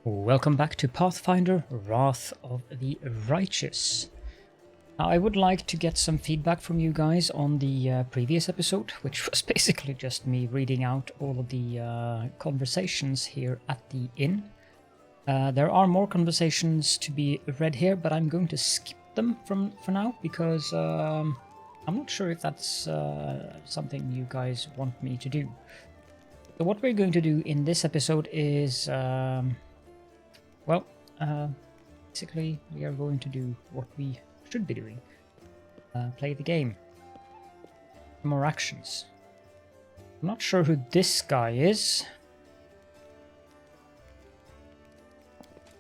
Welcome back to Pathfinder Wrath of the Righteous. Now, I would like to get some feedback from you guys on the previous episode, which was basically just me reading out all of the conversations here at the inn. There are more conversations to be read here, but I'm going to skip them for now because I'm not sure if that's something you guys want me to do. So what we're going to do in this episode is... basically, we are going to do what we should be doing. Play the game. More actions. I'm not sure who this guy is.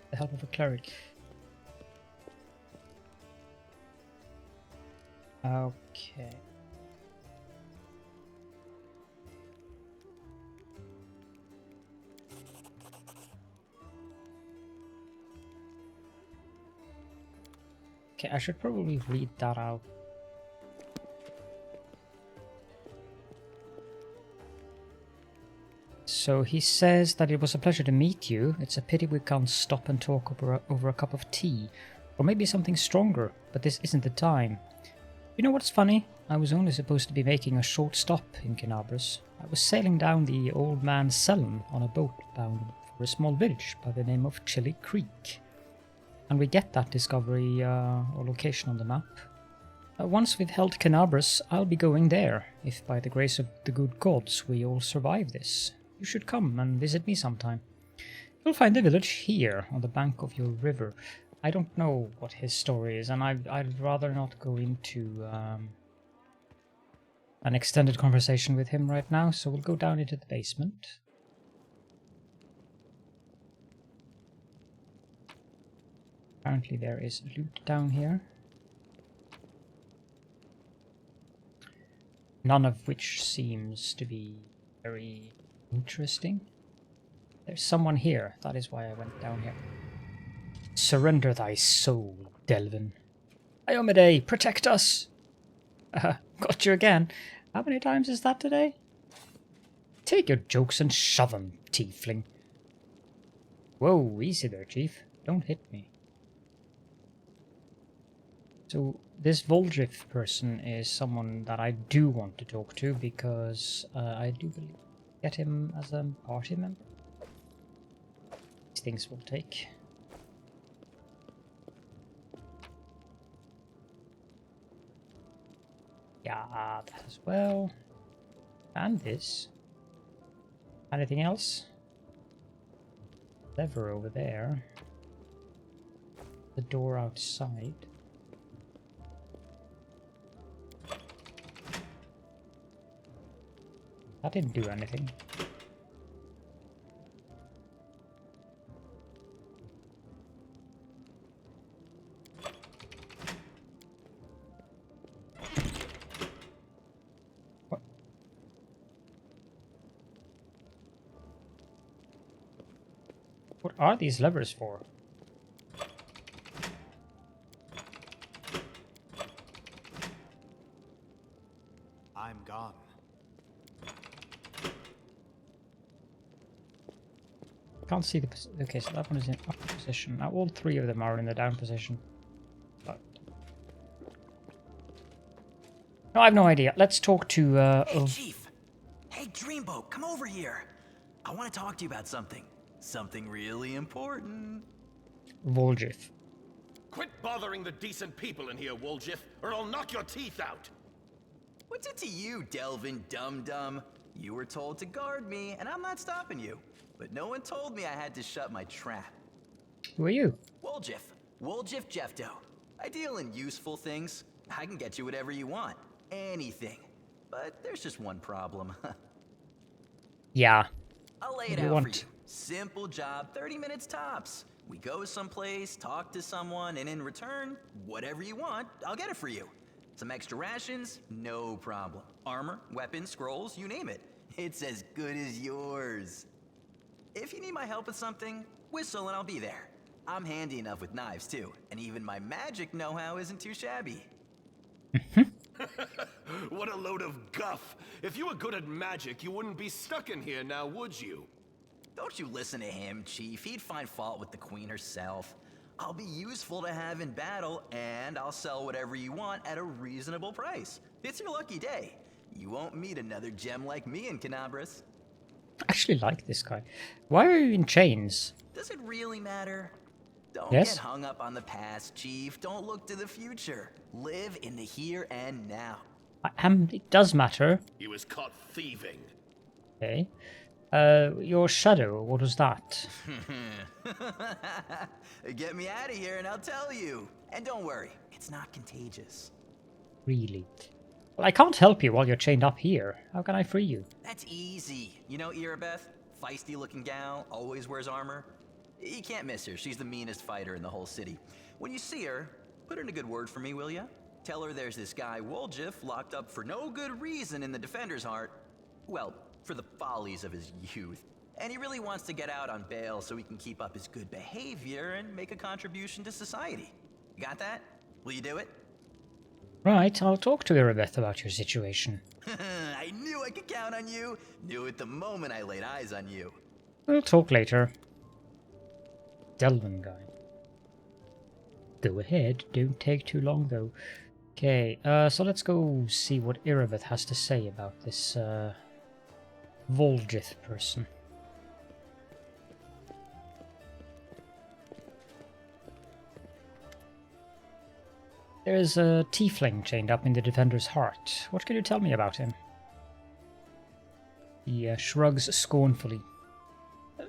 The help of a cleric. Okay. Okay, I should probably read that out. So he says that it was a pleasure to meet you. It's a pity we can't stop and talk over a cup of tea. Or maybe something stronger, but this isn't the time. You know what's funny? I was only supposed to be making a short stop in Canabras. I was sailing down the old man's Cellar on a boat bound for a small village by the name of Chilly Creek. And we get that discovery or location on the map. Once we've held Canabras, I'll be going there, if by the grace of the good gods we all survive this. You should come and visit me sometime. You'll find the village here, on the bank of your river. I don't know what his story is, and I'd rather not go into an extended conversation with him right now, so we'll go down into the basement. Apparently there is loot down here. None of which seems to be very interesting. There's someone here, that is why I went down here. Surrender thy soul, Delvin. Iomade, protect us! Got you again. How many times is that today? Take your jokes and shove them, tiefling. Whoa, easy there, chief. Don't hit me. So this Woljif person is someone that I do want to talk to because I do believe get him as a party member. These things will take. Yeah, that as well. And this. Anything else? Lever over there. The door outside. That didn't do anything. What? What are these levers for? I'm gone. Can't see the okay, so that one is in up position. Now all three of them are in the down position. But no, I have no idea. Let's talk to Hey, Chief. Hey, Dreamboat, come over here. I want to talk to you about something. Something really important. Woljif. Quit bothering the decent people in here, Woljif, or I'll knock your teeth out! What's it to you, Delvin Dum-Dum? You were told to guard me, and I'm not stopping you. But no one told me I had to shut my trap. Who are you? Woljif. Woljif Jefto. I deal in useful things. I can get you whatever you want. Anything. But there's just one problem. Yeah. I'll lay it out for you. Simple job, 30 minutes tops. We go someplace, talk to someone, and in return, whatever you want, I'll get it for you. Some extra rations? No problem. Armor, weapons, scrolls, you name it. It's as good as yours. If you need my help with something, whistle and I'll be there. I'm handy enough with knives too, and even my magic know-how isn't too shabby. What a load of guff! If you were good at magic, you wouldn't be stuck in here now, would you? Don't you listen to him, Chief. He'd find fault with the Queen herself. I'll be useful to have in battle, and I'll sell whatever you want at a reasonable price. It's your lucky day. You won't meet another gem like me in Canabras. I actually like this guy. Why are you in chains? Does it really matter? Don't Yes. get hung up on the past, Chief. Don't look to the future. Live in the here and now. It does matter. He was caught thieving. Okay. Your shadow, what was that? Get me out of here and I'll tell you. And don't worry, it's not contagious. Really? Well, I can't help you while you're chained up here. How can I free you? That's easy. You know Irabeth? Feisty looking gal, always wears armor. You can't miss her. She's the meanest fighter in the whole city. When you see her, put in a good word for me, will ya? Tell her there's this guy Woljif locked up for no good reason in the Defender's Heart. Well, for the follies of his youth. And he really wants to get out on bail so he can keep up his good behavior and make a contribution to society. You got that? Will you do it? Right, I'll talk to Irabeth about your situation. I knew I could count on you. Knew it the moment I laid eyes on you. We'll talk later. Delvin guy. Go ahead, don't take too long though. Okay, so let's go see what Irabeth has to say about this Woljif person. There's a tiefling chained up in the Defender's Heart. What can you tell me about him? He shrugs scornfully.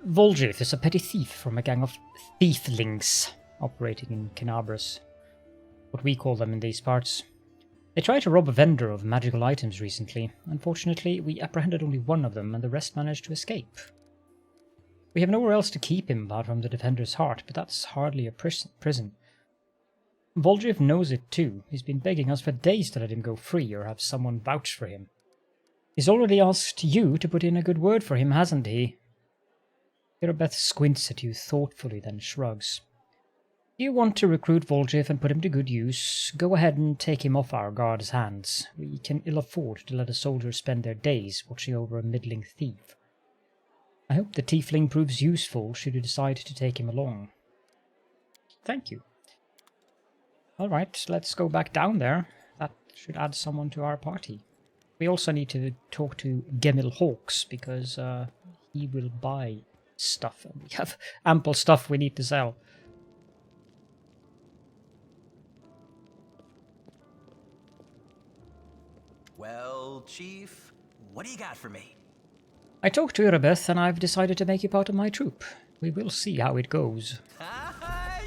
Woljif is a petty thief from a gang of Thieflings operating in Canabras, what we call them in these parts. They tried to rob a vendor of magical items recently. Unfortunately, we apprehended only one of them and the rest managed to escape. We have nowhere else to keep him apart from the Defender's Heart, but that's hardly a prison. Woljif knows it too. He's been begging us for days to let him go free or have someone vouch for him. He's already asked you to put in a good word for him, hasn't he? Irabeth squints at you thoughtfully, then shrugs. Do you want to recruit Woljif and put him to good use? Go ahead and take him off our guard's hands. We can ill afford to let a soldier spend their days watching over a middling thief. I hope the tiefling proves useful should you decide to take him along. Thank you. Alright, let's go back down there. That should add someone to our party. We also need to talk to Gemil Hawks, because he will buy stuff, and we have ample stuff we need to sell. Well, Chief, what do you got for me? I talked to Irabeth, and I've decided to make you part of my troop. We will see how it goes.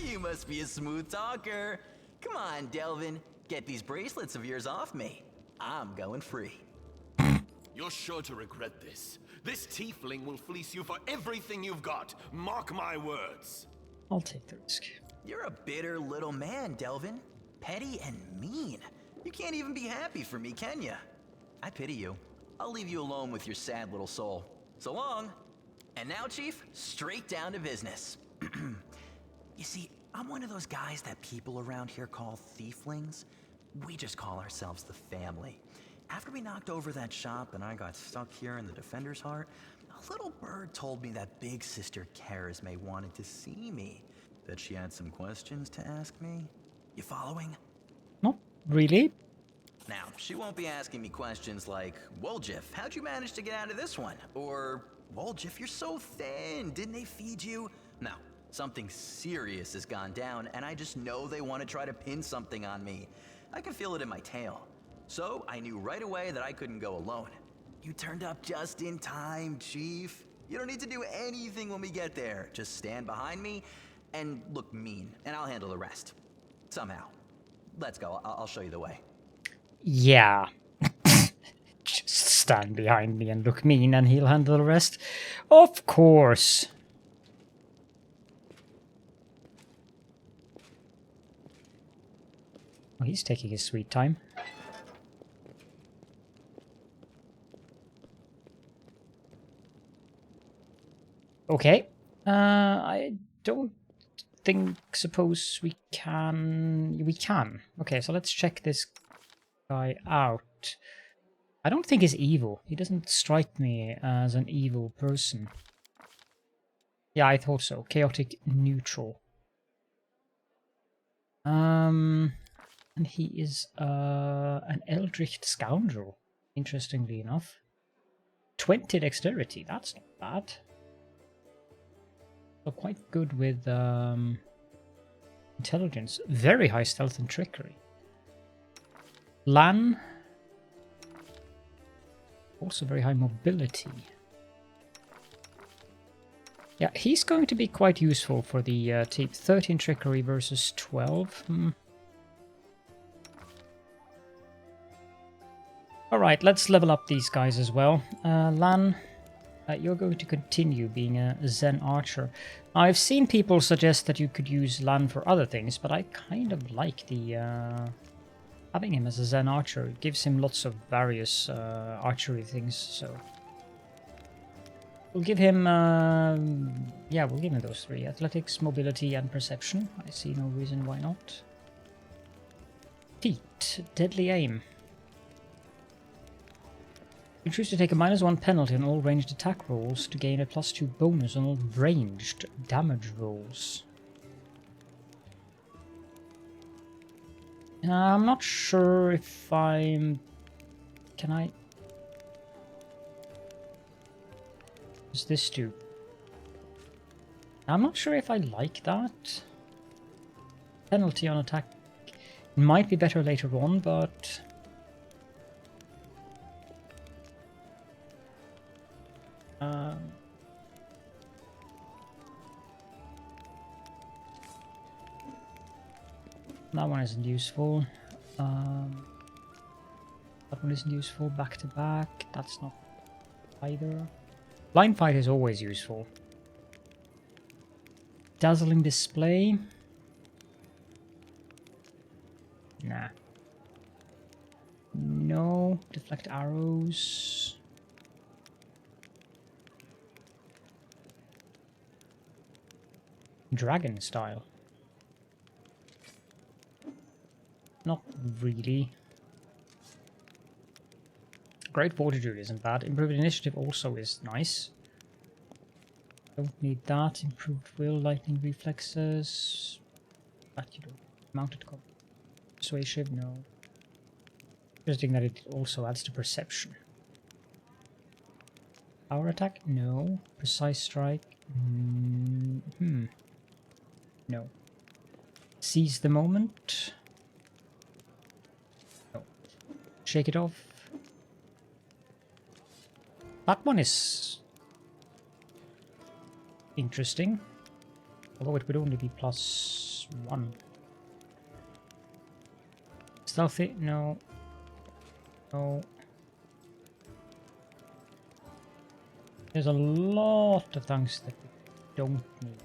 You must be a smooth talker. Come on, Delvin. Get these bracelets of yours off me. I'm going free. You're sure to regret this. This tiefling will fleece you for everything you've got. Mark my words. I'll take the risk. You're a bitter little man, Delvin. Petty and mean. You can't even be happy for me, can you? I pity you. I'll leave you alone with your sad little soul. So long. And now, Chief, straight down to business. You see, I'm one of those guys that people around here call Thieflings. We just call ourselves the family. After we knocked over that shop and I got stuck here in the Defender's Heart, a little bird told me that big sister Charisme wanted to see me. That she had some questions to ask me. You following? Not really. Now, she won't be asking me questions like, Woljif, how'd you manage to get out of this one? Or, Woljif, you're so thin, didn't they feed you? No, something serious has gone down, and I just know they want to try to pin something on me. I can feel it in my tail. So, I knew right away that I couldn't go alone. You turned up just in time, Chief. You don't need to do anything when we get there. Just stand behind me and look mean, and I'll handle the rest. Somehow. Let's go, I'll show you the way. Yeah. Just stand behind me and look mean and he'll handle the rest. Of course. Oh, he's taking his sweet time. Okay. I don't suppose we can. We can. Okay, so let's check this guy out. I don't think he's evil. He doesn't strike me as an evil person. Yeah, I thought so. Chaotic neutral. And he is an Eldritch scoundrel, interestingly enough. 20 dexterity, that's not bad. So quite good with intelligence. Very high stealth and trickery. Lan. Also very high mobility. Yeah, he's going to be quite useful for the team. 13 trickery versus 12. Alright, let's level up these guys as well. Lan, you're going to continue being a Zen archer. Now, I've seen people suggest that you could use Lan for other things, but I kind of like the having him as a Zen archer. It gives him lots of various archery things, so we'll give him yeah, we'll give him those three: athletics, mobility, and perception. I see no reason why not. Feat, deadly aim. You choose to take a -1 penalty on all ranged attack rolls to gain a +2 bonus on all ranged damage rolls. I'm not sure if I'm... Can I... What does this do? I'm not sure if I like that. Penalty on attack. It might be better later on, but... that one isn't useful. That one isn't useful. Back to back. That's not either. Blind fight is always useful. Dazzling display. Nah. No. Deflect arrows. Dragon style. Not really. Great fortitude isn't bad. Improved initiative also is nice. Don't need that. Improved will, lightning reflexes. That you don't. Mounted combat. Persuasive, no. Interesting that it also adds to perception. Power attack? No. Precise strike? No. Seize the moment? No. Shake it off? That one is interesting. Although it would only be +1. Stealthy? No. No. There's a lot of things that we don't need.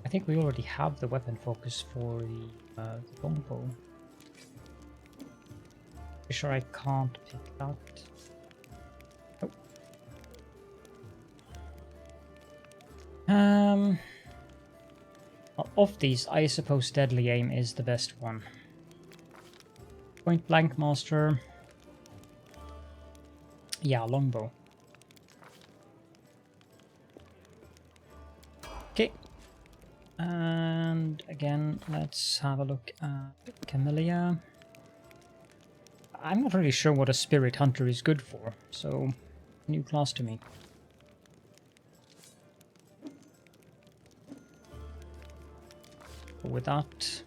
I think we already have the weapon focus for the longbow. Pretty sure I can't pick that. Nope. Of these, I suppose deadly aim is the best one. Point blank master. Yeah, longbow. Okay. And again, let's have a look at Camellia. I'm not really sure what a spirit hunter is good for, so new class to me. But with that,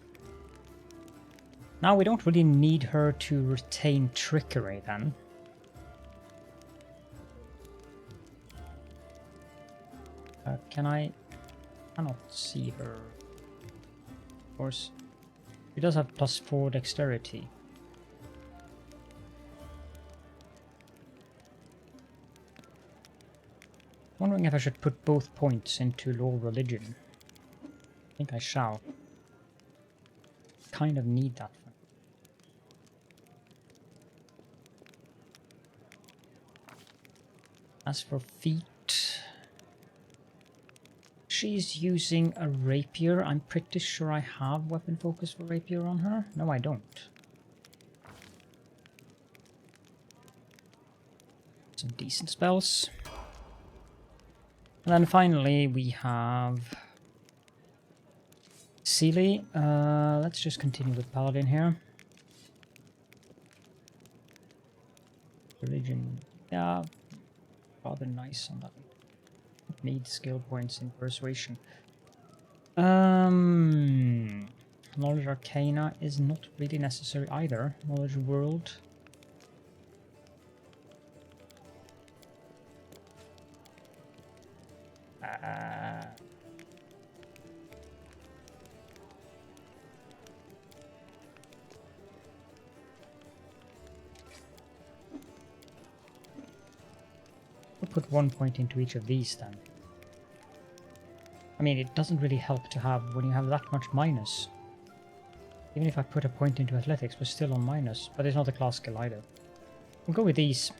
now we don't really need her to retain trickery then. Can I? Cannot see her. Of course, she does have +4 dexterity. Wondering if I should put both points into lore religion. I think I shall. Kind of need that. As for feet, she's using a rapier. I'm pretty sure I have weapon focus for rapier on her. No, I don't. Some decent spells. And then finally we have Sealy. Let's just continue with Paladin here. Religion, yeah, rather nice on that. Need skill points in persuasion. Knowledge Arcana is not really necessary either. Knowledge World. We'll put 1 point into each of these then. I mean, it doesn't really help to have when you have that much minus. Even if I put a point into athletics, we're still on minus, but it's not a class skill either. We'll go with these.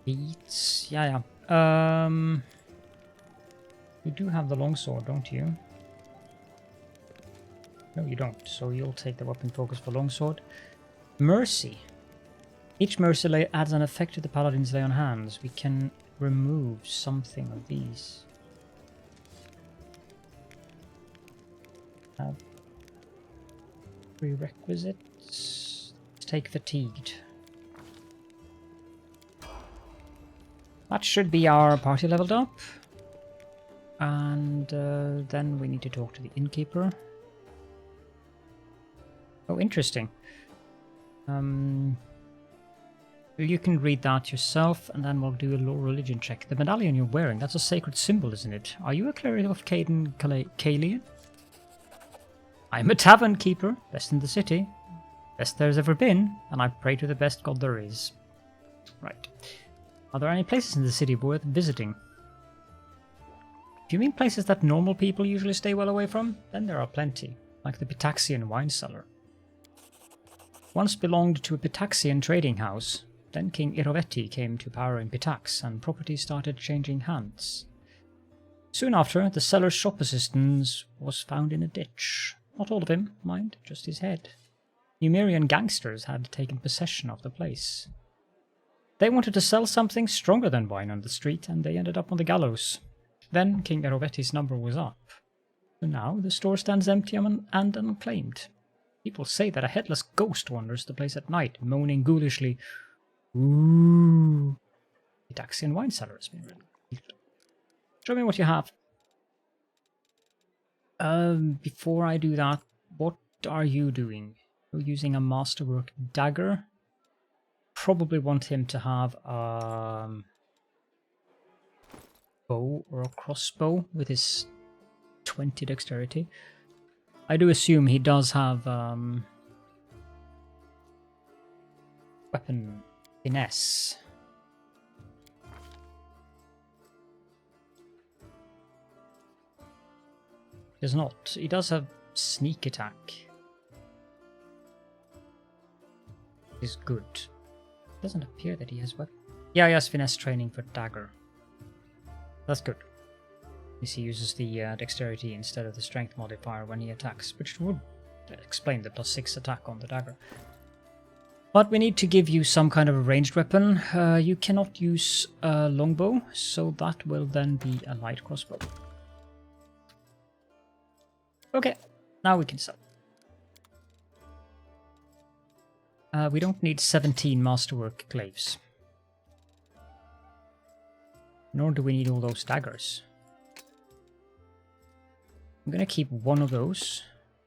Beats, yeah. You do have the longsword, don't you? No, you don't, so you'll take the weapon focus for longsword. Mercy. Each mercy lay adds an effect to the paladin's lay on hands. We can remove something of these. Prerequisites. Let's take fatigued. That should be our party leveled up. And then we need to talk to the innkeeper. Oh, interesting. You can read that yourself, and then we'll do a law religion check. The medallion you're wearing, that's a sacred symbol, isn't it? Are you a cleric of Caden Kalian? I'm a tavern keeper, best in the city. Best there's ever been, and I pray to the best god there is. Right. Are there any places in the city worth visiting? If you mean places that normal people usually stay well away from, then there are plenty, like the Pitaxian wine cellar. Once belonged to a Pitaxian trading house. Then King Irovetti came to power in Pitax, and property started changing hands. Soon after, the Cellar's shop assistant was found in a ditch. Not all of him, mind, just his head. Numerian gangsters had taken possession of the place. They wanted to sell something stronger than wine on the street, and they ended up on the gallows. Then King Irovetti's number was up. So now the store stands empty and unclaimed. People say that a headless ghost wanders the place at night, moaning ghoulishly, "Ooh." Pitaxian wine cellar has been revealed. Show me what you have. Before I do that, what are you doing? You're using a masterwork dagger. Probably want him to have a bow or a crossbow with his 20 dexterity. I do assume he does have weapon finesse. He does not. He does have sneak attack. Is good. It doesn't appear that he has weapon. Yeah, he has finesse training for dagger. That's good. He uses the dexterity instead of the strength modifier when he attacks, which would explain the +6 attack on the dagger. But we need to give you some kind of a ranged weapon. You cannot use a longbow, so that will then be a light crossbow. Okay, now we can sell. We don't need 17 masterwork glaives. Nor do we need all those daggers. I'm gonna keep one of those.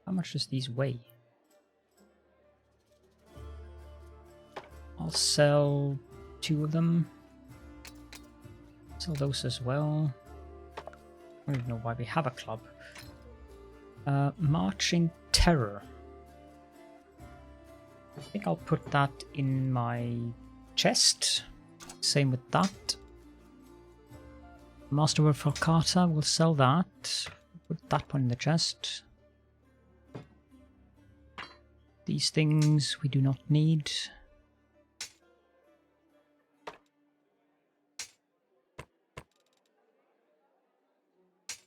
How much does these weigh? I'll sell 2 of them. Sell those as well. I don't even know why we have a club. Marching Terror. I think I'll put that in my chest. Same with that. Masterwork Falcata, we'll sell that. Put that one in the chest. These things we do not need.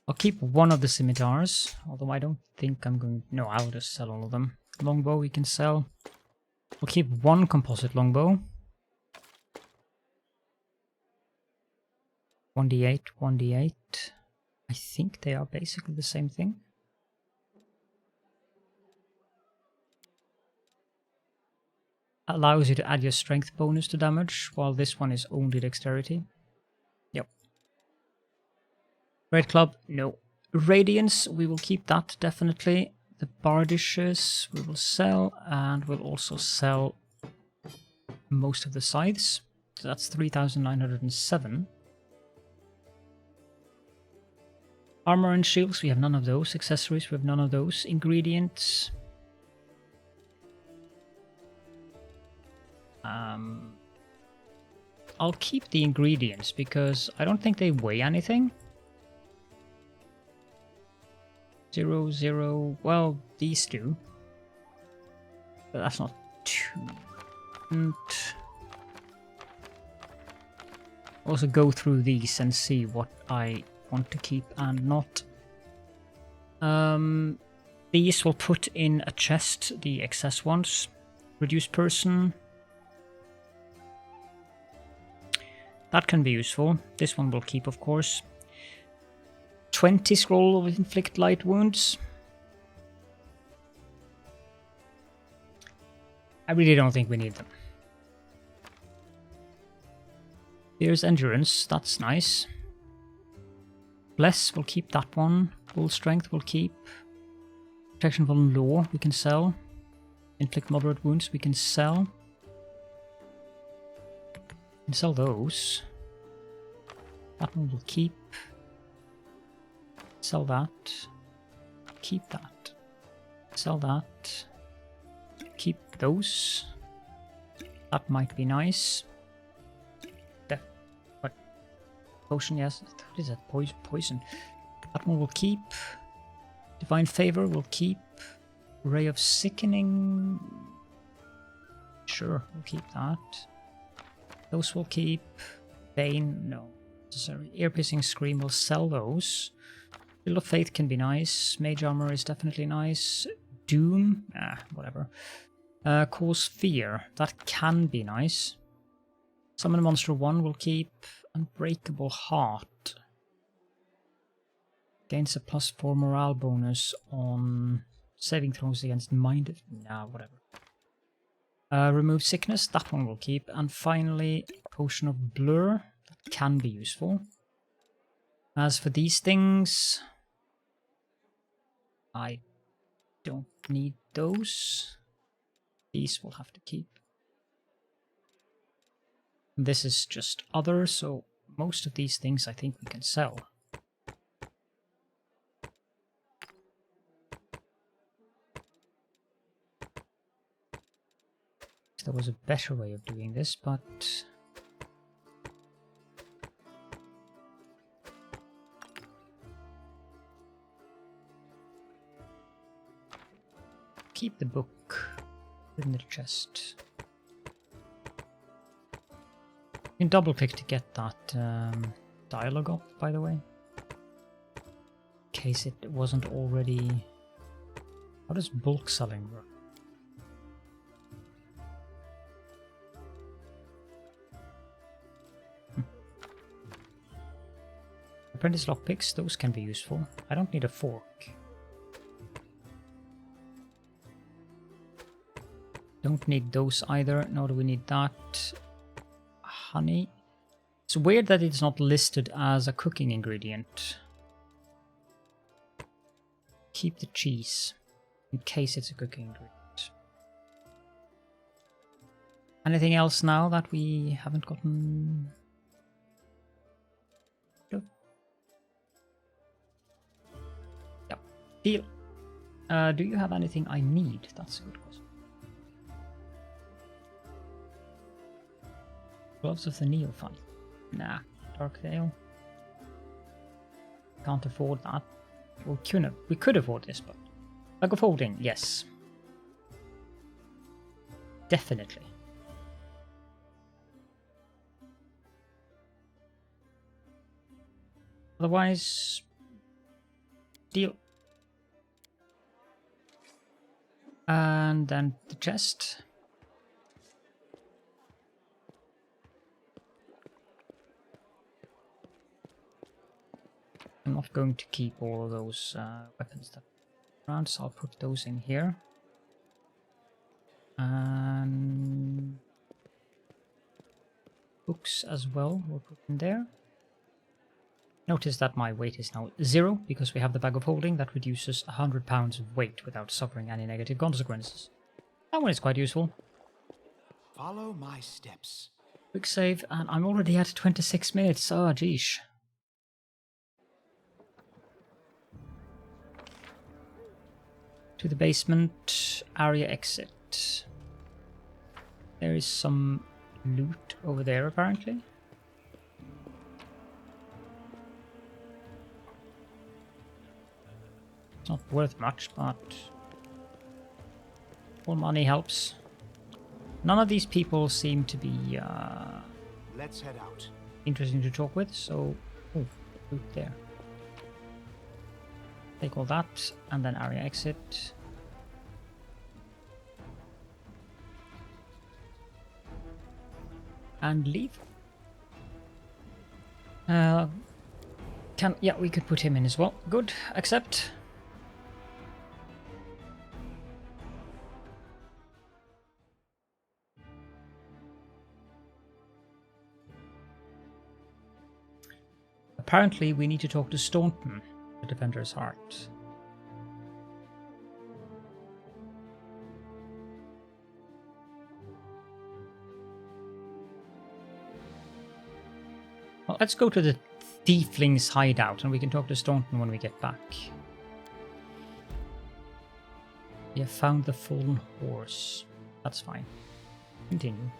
I'll keep one of the scimitars, although I don't think I'm going... No, I'll just sell all of them. Longbow we can sell. We'll keep one composite longbow. 1d8, 1d8. I think they are basically the same thing. Allows you to add your strength bonus to damage, while this one is only dexterity. Yep. Red Club, no. Radiance, we will keep that definitely. The Bardishes we will sell, and we'll also sell most of the scythes. So that's 3,907. Armor and shields, we have none of those. Accessories, we have none of those. Ingredients. I'll keep the ingredients because I don't think they weigh anything. 0, 0, well, these do. But that's not too... And also go through these and see what I want to keep and not. These will put in a chest, the excess ones. Reduce person. That can be useful. This one will keep, of course. 20 scroll of inflict light wounds. I really don't think we need them. Here's endurance, that's nice. Bless, we'll keep that one. Full strength, we'll keep. Protection from law, we can sell. Inflict moderate wounds, we can sell. We can sell those. That one will keep. Sell that. Keep that. Sell that. Keep those. That might be nice. What? Potion, yes. What is that? Poison. That one will keep. Divine Favor will keep. Ray of Sickening. Sure, we'll keep that. Those will keep. Bane, no. Necessary. Ear-piercing Scream will sell those. Shield of Faith can be nice. Mage Armor is definitely nice. Doom, whatever. Cause Fear, that can be nice. Summon Monster 1 will keep. Unbreakable Heart. Gains a +4 morale bonus on saving throws against mind. Nah, whatever. Remove Sickness, that one will keep. And finally, Potion of Blur, that can be useful. As for these things, I don't need those. These will have to keep. This is just other, so most of these things I think we can sell. There was a better way of doing this, but keep the book in the chest. You can double click to get that dialogue up, by the way. In case it wasn't already. How does bulk selling work? Apprentice lockpicks, those can be useful. I don't need a fork. Don't need those either, nor do we need that. Honey. It's weird that it's not listed as a cooking ingredient. Keep the cheese, in case it's a cooking ingredient. Anything else now that we haven't gotten? Yep. Deal. Do you have anything I need? That's a good question. Gloves of the Neophyte. Nah. Dark Veil. Can't afford that. We could afford this, but Bag of Holding, yes. Definitely. Otherwise, deal. And then the chest. I'm not going to keep all of those weapons that around, so I'll put those in here. And books as well, we'll put in there. Notice that my weight is now 0 because we have the bag of holding that reduces 100 pounds of weight without suffering any negative consequences. That one is quite useful. Follow my steps. Quick save, and I'm already at 26 minutes. Oh, geesh. To the basement, area exit. There is some loot over there, apparently. It's not worth much, but all money helps. None of these people seem to be Let's head out. interesting to talk with, so oh, loot there. Take all that, and then area exit. And leave. Yeah, we could put him in as well. Good, accept. Apparently, we need to talk to Staunton, the Defender's Heart. Well, let's go to the Thieflings Hideout, and we can talk to Staunton when we get back. We have found the fallen horse. That's fine. Continue.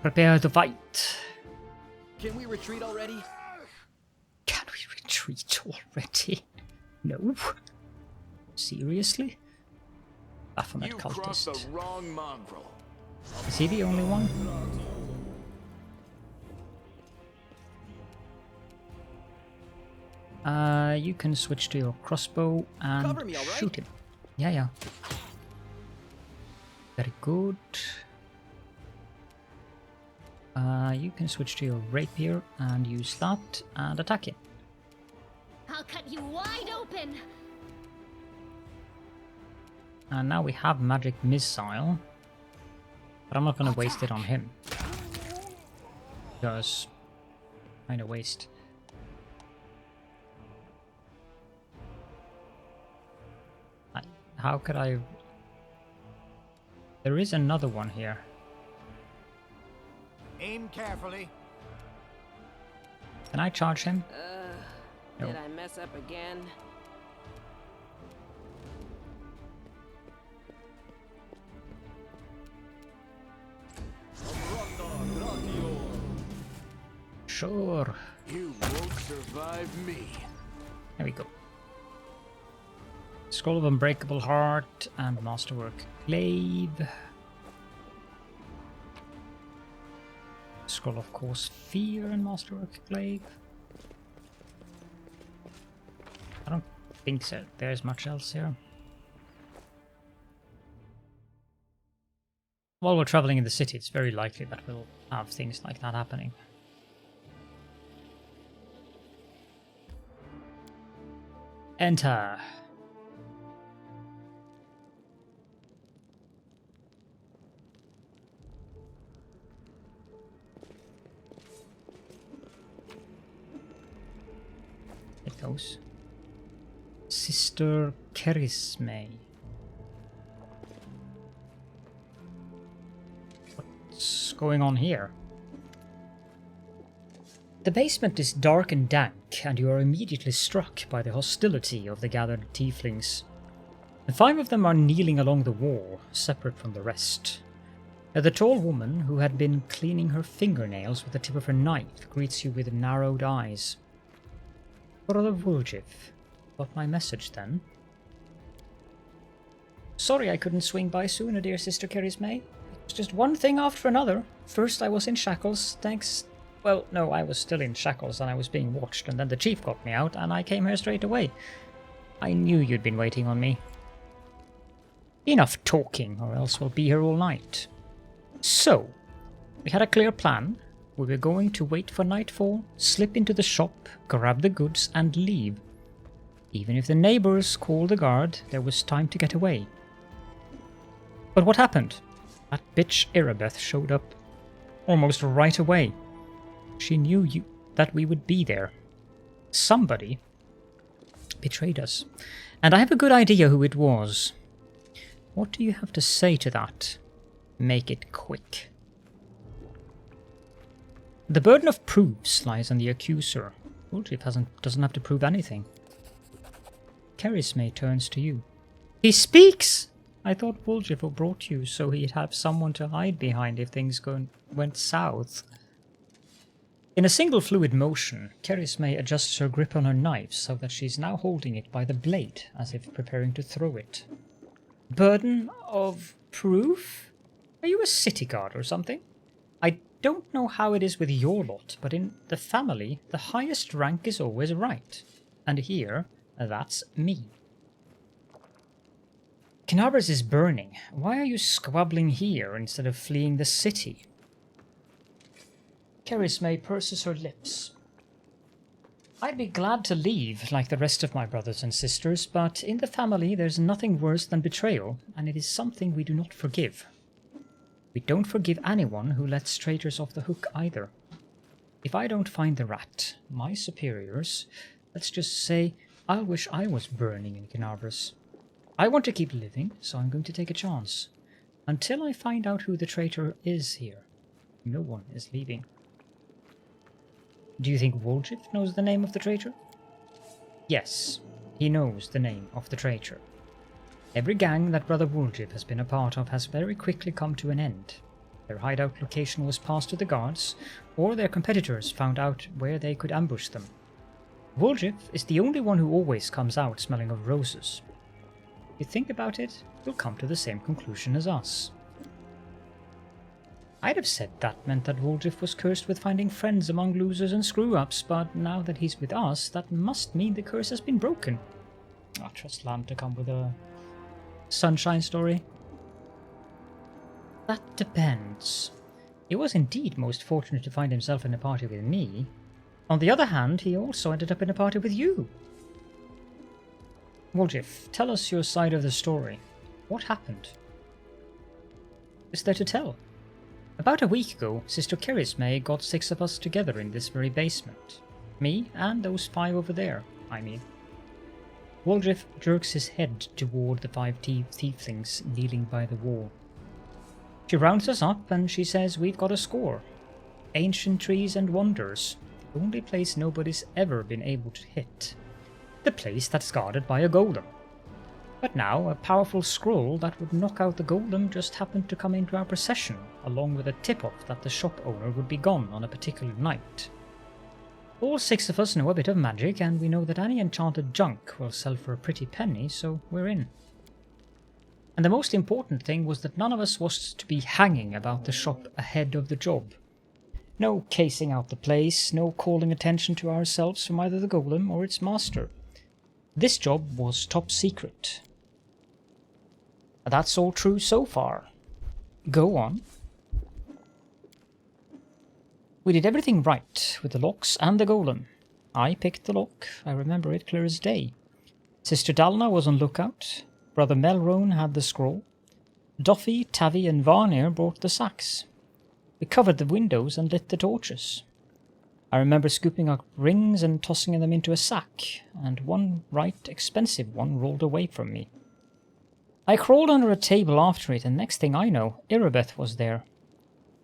Prepare to fight. Can we retreat already? Can we retreat already? No. Seriously? Baphomet You crossed cultist. the wrong mongrel. Is he the only one? You can switch to your crossbow and Cover me, all right? shoot him. Yeah. Very good. You can switch to your rapier and use that and attack him. I'll cut you wide open. And now we have magic missile, but I'm not going to waste it on him. Because kind of waste. How could I? There is another one here. Aim carefully. Can I charge him? No. Did I mess up again? Sure. You won't survive me. There we go. Scroll of Unbreakable Heart and Masterwork Glaive. Scroll of Course Fear and Masterwork Glaive. I don't think so. There's much else here. While we're traveling in the city, it's very likely that we'll have things like that happening. Enter. It goes. Sister Kerisme. What's going on here? The basement is dark and dank, and you are immediately struck by the hostility of the gathered tieflings. The 5 of them are kneeling along the wall, separate from the rest. The tall woman, who had been cleaning her fingernails with the tip of her knife, greets you with narrowed eyes. Brother Woljif, got my message then? Sorry I couldn't swing by sooner, dear Sister Kerisme. It was just one thing after another. First I was in shackles, thanks... Well, no, I was still in shackles and I was being watched, and then the chief got me out and I came here straight away. I knew you'd been waiting on me. Enough talking, or else we'll be here all night. So, we had a clear plan. we were going to wait for nightfall, slip into the shop, grab the goods, and leave. Even if the neighbors called the guard, there was time to get away. But what happened? That bitch Irabeth showed up almost right away. She knew that we would be there. Somebody betrayed us. And I have a good idea who it was. What do you have to say to that? Make it quick. The burden of proofs lies on the accuser. Woljif doesn't have to prove anything. Kerisme turns to you. He speaks! I thought Woljif brought you so he'd have someone to hide behind if things went south. In a single fluid motion, Kerisme adjusts her grip on her knife so that she's now holding it by the blade, as if preparing to throw it. Burden of proof? Are you a city guard or something? I don't know how it is with your lot, but in the family, the highest rank is always right. And here, that's me. Kinabras is burning. Why are you squabbling here instead of fleeing the city? Kerisme purses her lips. I'd be glad to leave, like the rest of my brothers and sisters, but in the family there's nothing worse than betrayal, and it is something we do not forgive. We don't forgive anyone who lets traitors off the hook either. If I don't find the rat, my superiors, let's just say, I'll wish I was burning in Kinabras. I want to keep living, so I'm going to take a chance. Until I find out who the traitor is here, no one is leaving. Do you think Woljif knows the name of the traitor? Yes, he knows the name of the traitor. Every gang that Brother Woljif has been a part of has very quickly come to an end. Their hideout location was passed to the guards, or their competitors found out where they could ambush them. Woljif is the only one who always comes out smelling of roses. If you think about it, you'll come to the same conclusion as us. I'd have said that meant that Woljif was cursed with finding friends among losers and screw-ups, but now that he's with us, that must mean the curse has been broken. I trust Lamb to come with a sunshine story. That depends. He was indeed most fortunate to find himself in a party with me. On the other hand, he also ended up in a party with you. Woljif, tell us your side of the story. What happened? Is there to tell? About a week ago, Sister Kerisme got 6 of us together in this very basement. Me and those 5 over there, I mean. Woljif jerks his head toward the 5 tieflings kneeling by the wall. She rounds us up and she says we've got a score. Ancient trees and wonders. The only place nobody's ever been able to hit. The place that's guarded by a golem. But now, a powerful scroll that would knock out the golem just happened to come into our possession, along with a tip-off that the shop owner would be gone on a particular night. All 6 of us know a bit of magic, and we know that any enchanted junk will sell for a pretty penny, so we're in. And the most important thing was that none of us was to be hanging about the shop ahead of the job. No casing out the place, no calling attention to ourselves from either the golem or its master. This job was top secret. That's all true so far. Go on. We did everything right with the locks and the golem. I picked the lock, I remember it clear as day. Sister Dalna was on lookout. Brother Melrone had the scroll. Duffy, Tavi and Varnir brought the sacks. We covered the windows and lit the torches. I remember scooping up rings and tossing them into a sack, and one right expensive one rolled away from me. I crawled under a table after it, and next thing I know, Irabeth was there.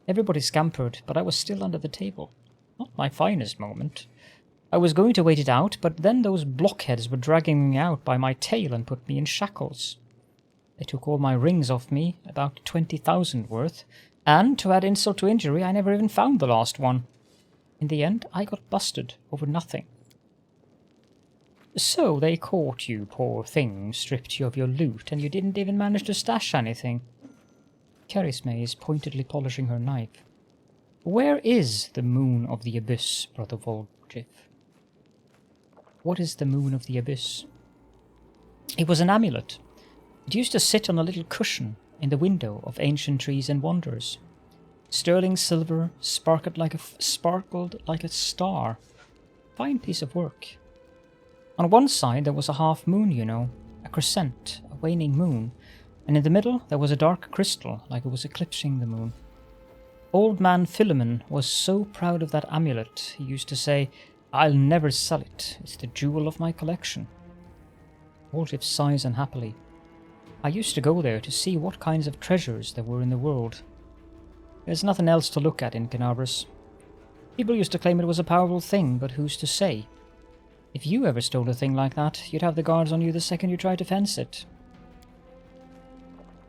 Everybody scampered, but I was still under the table. Not my finest moment. I was going to wait it out, but then those blockheads were dragging me out by my tail and put me in shackles. They took all my rings off me, about 20,000 worth, and to add insult to injury, I never even found the last one. In the end, I got busted over nothing. So they caught you, poor thing, stripped you of your loot, and you didn't even manage to stash anything. Kerisme is pointedly polishing her knife. Where is the moon of the abyss, Brother Woljif? What is the moon of the abyss? It was an amulet. It used to sit on a little cushion in the window of Ancient Trees and Wonders. Sterling silver sparkled like a star. Fine piece of work. On one side there was a half moon, you know, a crescent, a waning moon, and in the middle there was a dark crystal, like it was eclipsing the moon. Old man Philemon was so proud of that amulet, he used to say, "I'll never sell it, it's the jewel of my collection." Woljif sighs unhappily. I used to go there to see what kinds of treasures there were in the world. There's nothing else to look at in Canabras. People used to claim it was a powerful thing, but who's to say? If you ever stole a thing like that, you'd have the guards on you the second you tried to fence it.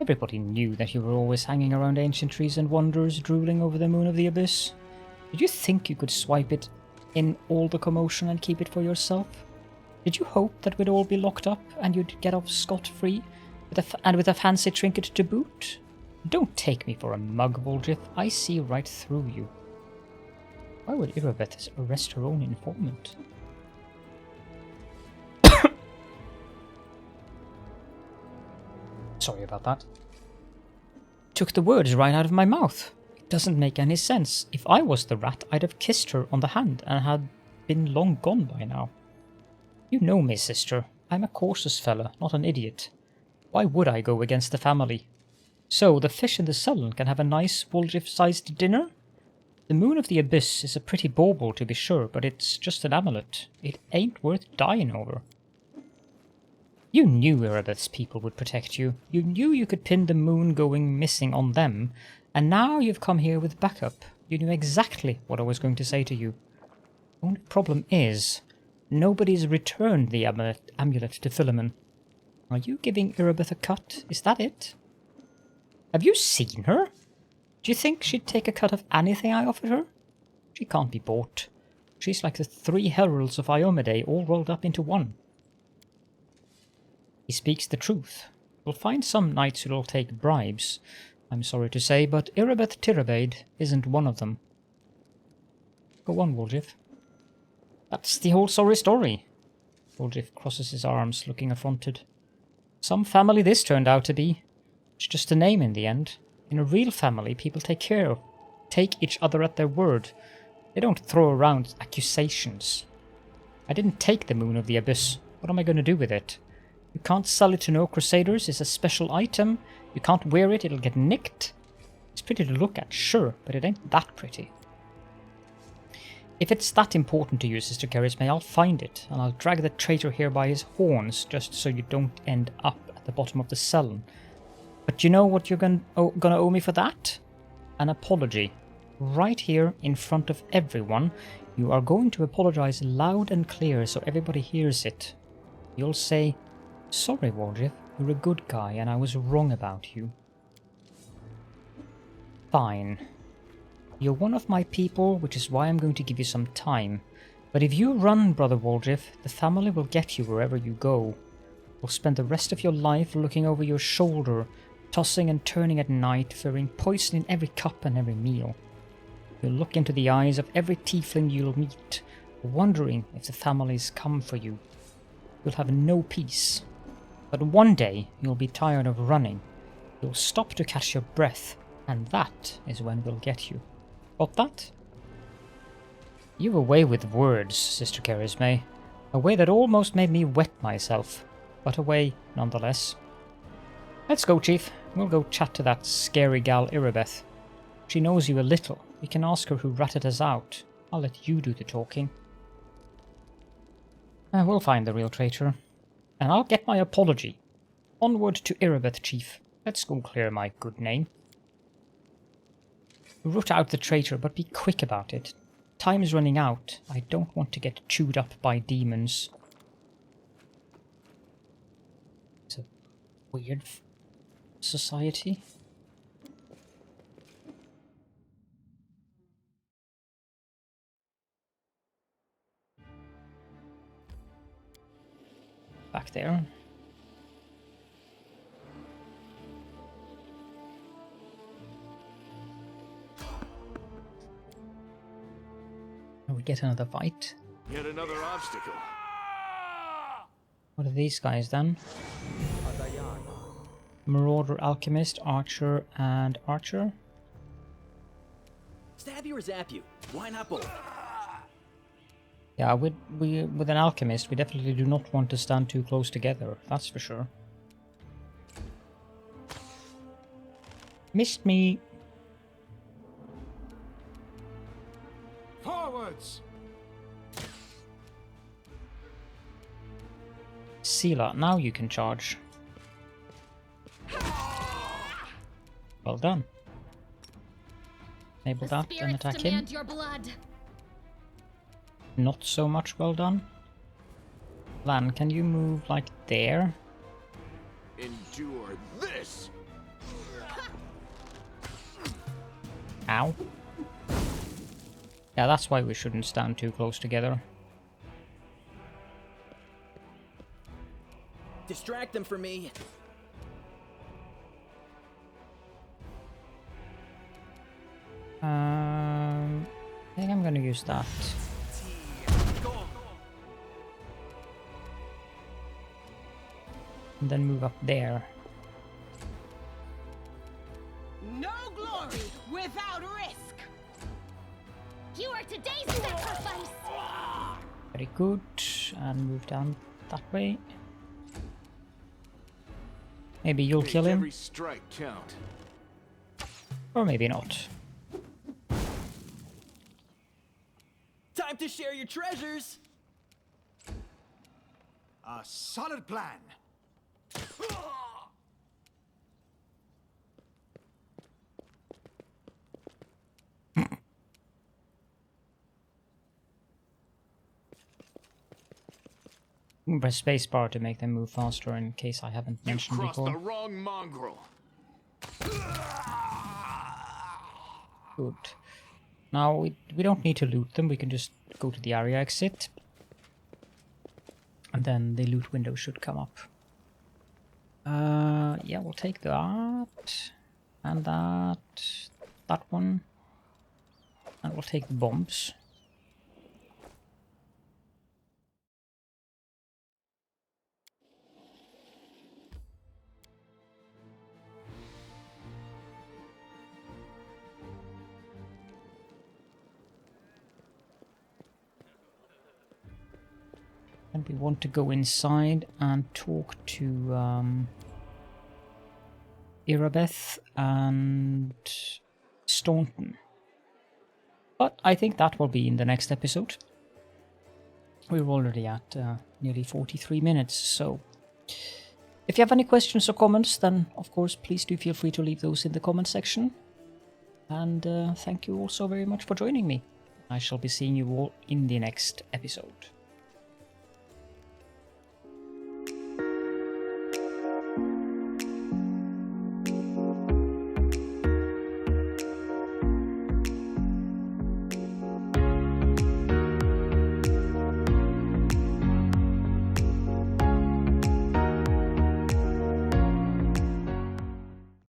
Everybody knew that you were always hanging around ancient trees and wonders, drooling over the moon of the abyss. Did you think you could swipe it in all the commotion and keep it for yourself? Did you hope that we'd all be locked up and you'd get off scot-free, with a fancy trinket to boot? Don't take me for a mug, Woljif. I see right through you. Why would Irabeth arrest her own informant? Sorry about that. Took the words right out of my mouth. It doesn't make any sense. If I was the rat, I'd have kissed her on the hand and had been long gone by now. You know me, sister. I'm a cautious fella, not an idiot. Why would I go against the family? So, the fish in the cellar can have a nice Woljif-sized dinner? The moon of the abyss is a pretty bauble to be sure, but it's just an amulet. It ain't worth dying over. You knew Irabeth's people would protect you. You knew you could pin the moon going missing on them, and now you've come here with backup. You knew exactly what I was going to say to you. The only problem is, nobody's returned the amulet to Philemon. Are you giving Irabeth a cut? Is that it? Have you seen her? Do you think she'd take a cut of anything I offered her? She can't be bought. She's like the 3 heralds of Iomade all rolled up into one. He speaks the truth. We'll find some knights who'll take bribes, I'm sorry to say, but Irabeth Tirabade isn't one of them. Go on, Woljif. That's the whole sorry story. Woljif crosses his arms, looking affronted. Some family this turned out to be. It's just a name in the end. In a real family, people take each other at their word. They don't throw around accusations. I didn't take the moon of the abyss. What am I going to do with it? You can't sell it to no crusaders. It's a special item. You can't wear it. It'll get nicked. It's pretty to look at, sure, but it ain't that pretty. If it's that important to you, Sister Charisme, I'll find it, and I'll drag the traitor here by his horns, just so you don't end up at the bottom of the cell. But you know what you're gonna owe me for that? An apology. Right here, in front of everyone, you are going to apologize loud and clear so everybody hears it. You'll say, "Sorry, Woljif, you're a good guy and I was wrong about you." Fine. You're one of my people, which is why I'm going to give you some time. But if you run, Brother Woljif, the family will get you wherever you go. You'll spend the rest of your life looking over your shoulder, tossing and turning at night, fearing poison in every cup and every meal. You'll look into the eyes of every tiefling you'll meet, wondering if the family's come for you. You'll have no peace. But one day, you'll be tired of running. You'll stop to catch your breath, and that is when we'll get you. Got that? You've a way with words, Sister Charisme. A way that almost made me wet myself, but a way nonetheless. Let's go, Chief. We'll go chat to that scary gal Irabeth. She knows you a little. We can ask her who ratted us out. I'll let you do the talking. We'll find the real traitor. And I'll get my apology. Onward to Irabeth, Chief. Let's go clear my good name. Root out the traitor, but be quick about it. Time is running out. I don't want to get chewed up by demons. It's a weird society. Back there. We get another fight. Yet another obstacle. What are these guys then? Marauder, Alchemist, Archer, and Archer. stab you or zap you? Why not both? Yeah, with an alchemist, we definitely do not want to stand too close together. That's for sure. Missed me. Forwards! Cellar, now you can charge. Well done. Enable The that and spirits attack him. demand your blood. Not so much well done. Lan, can you move like there? Endure this! Ow. Yeah, that's why we shouldn't stand too close together. Distract them for me. I think I'm gonna use that. And then move up there. No glory without risk. You are today's sacrifice. Very good. And move down that way. Maybe you'll kill him. Every strike count. Or maybe not. Time to share your treasures. A solid plan. Press spacebar to make them move faster in case I haven't mentioned Crossed before. the wrong mongrel. Good. Now we don't need to loot them, we can just go to the area exit. And then the loot window should come up. Yeah, we'll take that. And that one. And we'll take the bombs. And we want to go inside and talk to Irabeth and Staunton. But I think that will be in the next episode. We're already at nearly 43 minutes, so if you have any questions or comments, then of course please do feel free to leave those in the comment section. And thank you all so very much for joining me. I shall be seeing you all in the next episode.